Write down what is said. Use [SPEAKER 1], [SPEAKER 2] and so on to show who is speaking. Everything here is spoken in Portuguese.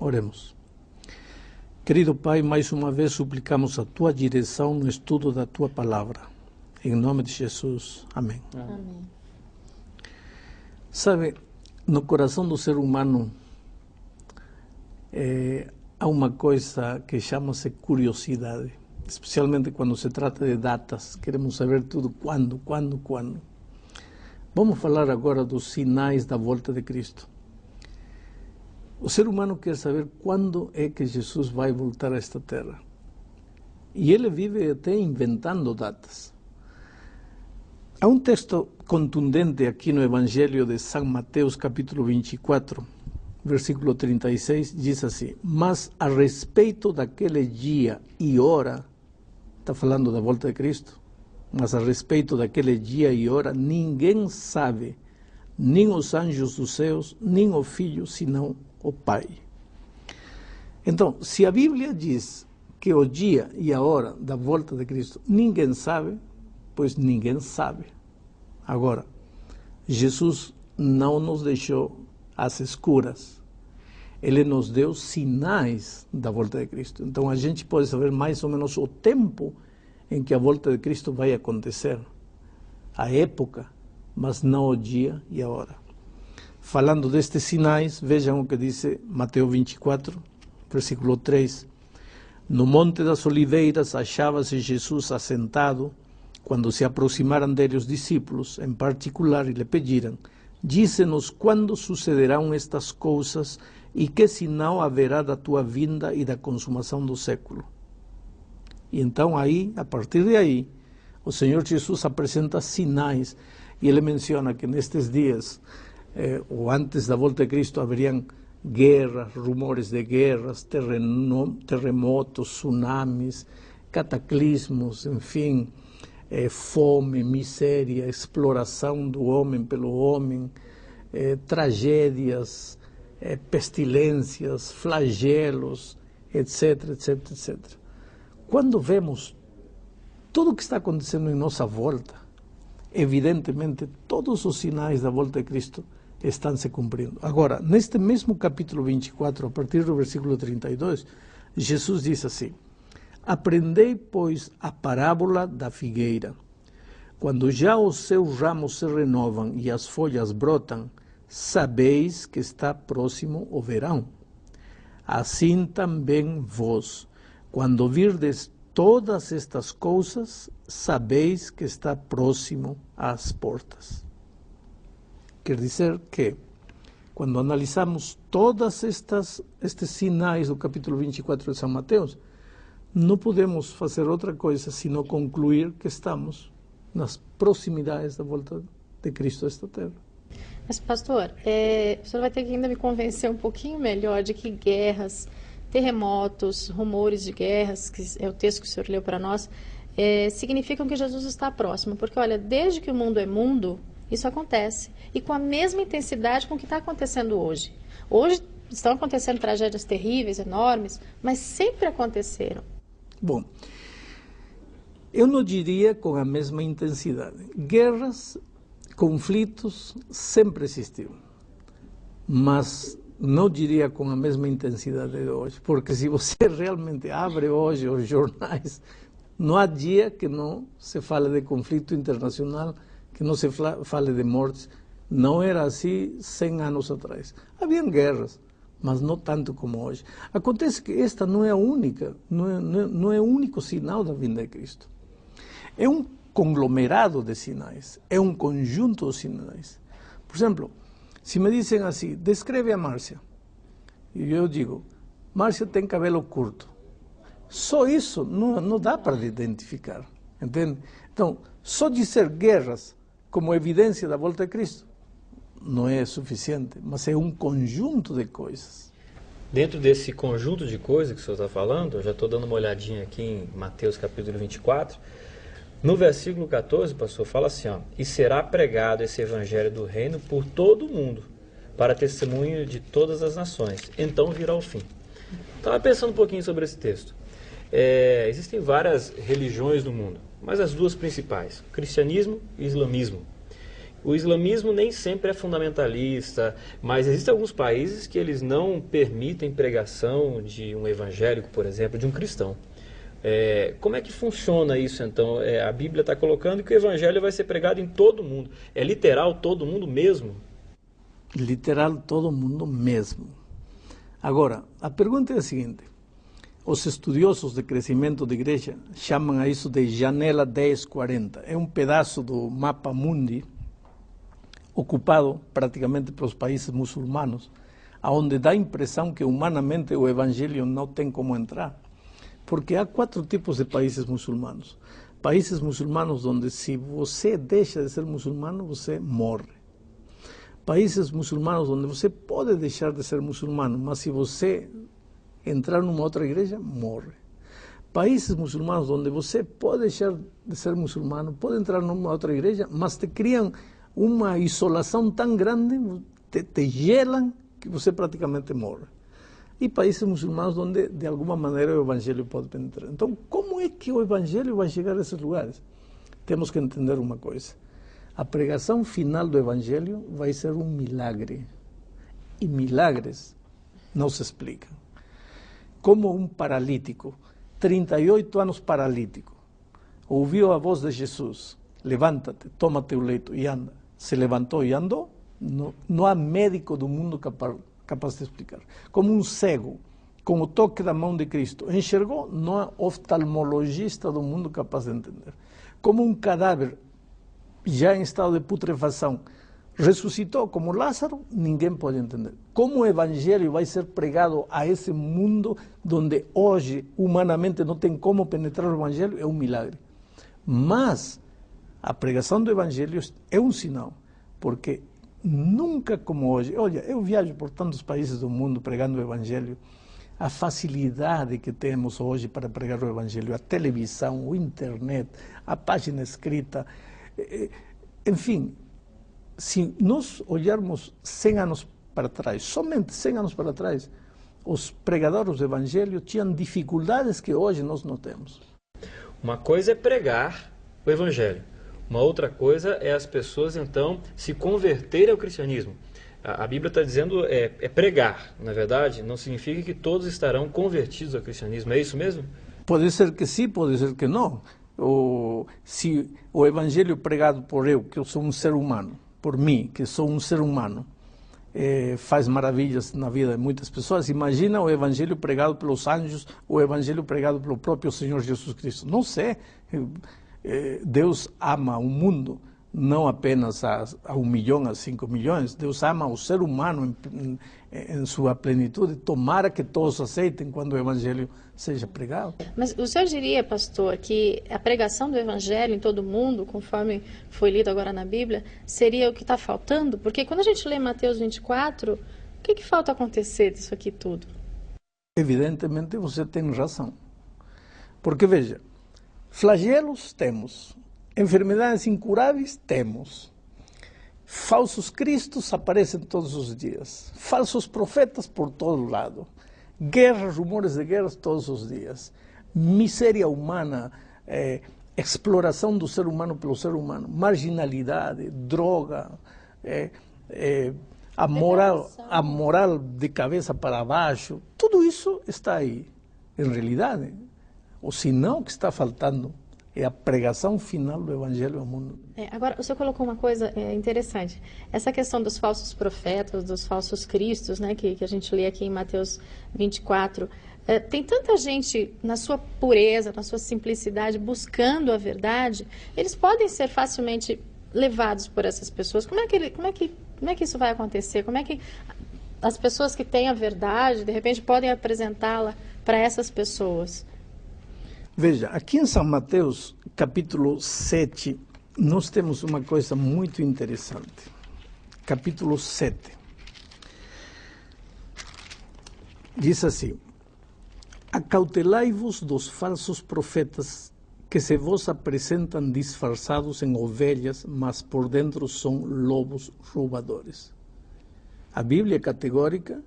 [SPEAKER 1] Oremos. Querido Pai, mais uma vez suplicamos a Tua direção no estudo da Tua Palavra. Em nome de Jesus. Amém.
[SPEAKER 2] Amém.
[SPEAKER 1] Sabe, no coração do ser humano há uma coisa que chama-se curiosidade. Especialmente quando se trata de datas. Queremos saber tudo quando. Vamos falar agora dos sinais da volta de Cristo. O ser humano quer saber quando é que Jesus vai voltar a esta terra. E ele vive até inventando datas. Há um texto contundente aqui no Evangelho de São Mateus, capítulo 24, versículo 36, diz assim: mas a respeito daquele dia e hora, está falando da volta de Cristo, mas a respeito daquele dia e hora, ninguém sabe, nem os anjos dos céus, nem o Filho, senão o Pai. Então, se a Bíblia diz que o dia e a hora da volta de Cristo ninguém sabe, pois ninguém sabe. Agora, Jesus não nos deixou às escuras. Ele nos deu sinais da volta de Cristo. Então, a gente pode saber mais ou menos o tempo em que a volta de Cristo vai acontecer, a época, mas não o dia e a hora. Falando destes sinais, vejam o que diz Mateus 24, versículo 3. No Monte das Oliveiras achava-se Jesus assentado, quando se aproximaram dele os discípulos, em particular, e lhe pediram: dize-nos quando sucederão estas coisas e que sinal haverá da tua vinda e da consumação do século. E então aí, a partir de aí, o Senhor Jesus apresenta sinais, e ele menciona que nestes dias, ou antes da volta de Cristo, haveriam guerras, rumores de guerras, terremotos, tsunamis, cataclismos, enfim, fome, miséria, exploração do homem pelo homem, tragédias, pestilências, flagelos, etc, etc, etc. Quando vemos tudo o que está acontecendo em nossa volta, evidentemente todos os sinais da volta de Cristo estão se cumprindo. Agora, neste mesmo capítulo 24, a partir do versículo 32, Jesus diz assim: aprendei, pois, a parábola da figueira. Quando já os seus ramos se renovam e as folhas brotam, sabeis que está próximo o verão. Assim também vós, quando virdes todas estas coisas, sabeis que está próximo às portas. Quer dizer que, quando analisamos todos estes sinais do capítulo 24 de São Mateus, não podemos fazer outra coisa senão concluir que estamos nas proximidades da volta de Cristo a esta terra.
[SPEAKER 2] Mas, pastor, o senhor vai ter que ainda me convencer um pouquinho melhor de que guerras, terremotos, rumores de guerras, que é o texto que o senhor leu para nós, significam que Jesus está próximo. Porque, olha, desde que o mundo é mundo, isso acontece. E com a mesma intensidade com o que está acontecendo hoje. Hoje estão acontecendo tragédias terríveis, enormes, mas sempre aconteceram.
[SPEAKER 1] Bom, eu não diria com a mesma intensidade. Guerras, conflitos sempre existiram, mas não diria com a mesma intensidade de hoje, porque se você realmente abre hoje os jornais, não há dia que não se fale de conflito internacional, que não se fale de mortes. Não era assim 100 anos atrás. Haviam guerras, mas não tanto como hoje. Acontece que esta não é a única, não é o único sinal da vinda de Cristo. É um conglomerado de sinais, é um conjunto de sinais. Por exemplo, se me dizem assim, descreve a Márcia, e eu digo, Márcia tem cabelo curto. Só isso não dá para identificar, entende? Então, só dizer guerras como evidência da volta de Cristo não é suficiente, mas é um conjunto de coisas.
[SPEAKER 3] Dentro desse conjunto de coisas que o senhor está falando, eu já estou dando uma olhadinha aqui em Mateus capítulo 24, no versículo 14, pastor, fala assim, ó, e será pregado esse evangelho do reino por todo o mundo, para testemunho de todas as nações, então virá o fim. Estava pensando um pouquinho sobre esse texto. Existem várias religiões no mundo, mas as duas principais, cristianismo e islamismo. O islamismo nem sempre é fundamentalista, mas existem alguns países que eles não permitem pregação de um evangélico, por exemplo, de um cristão. Como é que funciona isso, então? A Bíblia está colocando que o evangelho vai ser pregado em todo mundo. É literal todo mundo mesmo?
[SPEAKER 1] Literal todo mundo mesmo. Agora, a pergunta é a seguinte. Os estudiosos de crescimento de igreja chamam a isso de janela 1040. É um pedaço do mapa mundi ocupado praticamente pelos países muçulmanos, onde dá a impressão que humanamente o evangelho não tem como entrar. Porque há 4 tipos de países muçulmanos. Países muçulmanos onde se você deixa de ser muçulmano, você morre. Países muçulmanos onde você pode deixar de ser muçulmano, mas se você entrar numa outra igreja, morre. Países muçulmanos onde você pode deixar de ser muçulmano, pode entrar numa outra igreja, mas te criam uma isolação tão grande, te gelam, que você praticamente morre. E países muçulmanos onde, de alguma maneira, o evangelho pode penetrar. Então, como é que o evangelho vai chegar a esses lugares? Temos que entender uma coisa. A pregação final do evangelho vai ser um milagre. E milagres não se explicam. Como um paralítico, 38 anos paralítico, ouviu a voz de Jesus, levanta-te, toma teu leito e anda. Se levantou e andou, não há médico do mundo capaz de explicar. Como um cego, com o toque da mão de Cristo, enxergou, não há oftalmologista do mundo capaz de entender. Como um cadáver, já em estado de putrefação, ressuscitou como Lázaro, ninguém pode entender. Como o evangelho vai ser pregado a esse mundo onde hoje, humanamente, não tem como penetrar o evangelho, é um milagre. Mas a pregação do evangelho é um sinal, porque nunca como hoje, olha, eu viajo por tantos países do mundo pregando o evangelho, a facilidade que temos hoje para pregar o evangelho, a televisão, o internet, a página escrita, enfim, se nós olharmos 100 anos para trás, somente 100 anos para trás, os pregadores do evangelho tinham dificuldades que hoje nós não temos.
[SPEAKER 3] Uma coisa é pregar o evangelho. Uma outra coisa é as pessoas, então, se converterem ao cristianismo. A Bíblia está dizendo é pregar, na verdade, não significa que todos estarão convertidos ao cristianismo. É isso mesmo?
[SPEAKER 1] Pode ser que sim, pode ser que não. Se o evangelho pregado por eu, que eu sou um ser humano, por mim, que sou um ser humano, faz maravilhas na vida de muitas pessoas, imagina o evangelho pregado pelos anjos, o evangelho pregado pelo próprio Senhor Jesus Cristo. Não sei. Deus ama o mundo, não apenas a 1 milhão, a 5 milhões. Deus ama o ser humano em sua plenitude. Tomara que todos aceitem quando o evangelho seja pregado.
[SPEAKER 2] Mas o senhor diria, pastor, que a pregação do evangelho em todo mundo, conforme foi lido agora na Bíblia, seria o que está faltando? Porque quando a gente lê Mateus 24, o que falta acontecer disso aqui tudo?
[SPEAKER 1] Evidentemente você tem razão. Porque, veja, flagelos temos, enfermidades incuráveis temos, falsos cristos aparecem todos os dias, falsos profetas por todo lado, guerras, rumores de guerras todos os dias, miséria humana, exploração do ser humano pelo ser humano, marginalidade, droga, a moral de cabeça para baixo, tudo isso está aí, em realidade. O sinal que está faltando é a pregação final do evangelho ao mundo.
[SPEAKER 2] Agora, o senhor colocou uma coisa interessante. Essa questão dos falsos profetas, dos falsos cristos, né, que a gente lê aqui em Mateus 24. Tem tanta gente na sua pureza, na sua simplicidade, buscando a verdade, eles podem ser facilmente levados por essas pessoas. Como é que isso vai acontecer? Como é que as pessoas que têm a verdade, de repente, podem apresentá-la para essas pessoas?
[SPEAKER 1] Veja, aqui em São Mateus, capítulo 7, nós temos uma coisa muito interessante. Capítulo 7. Diz assim: acautelai-vos dos falsos profetas que se vos apresentam disfarçados em ovelhas, mas por dentro são lobos roubadores. A Bíblia é categórica.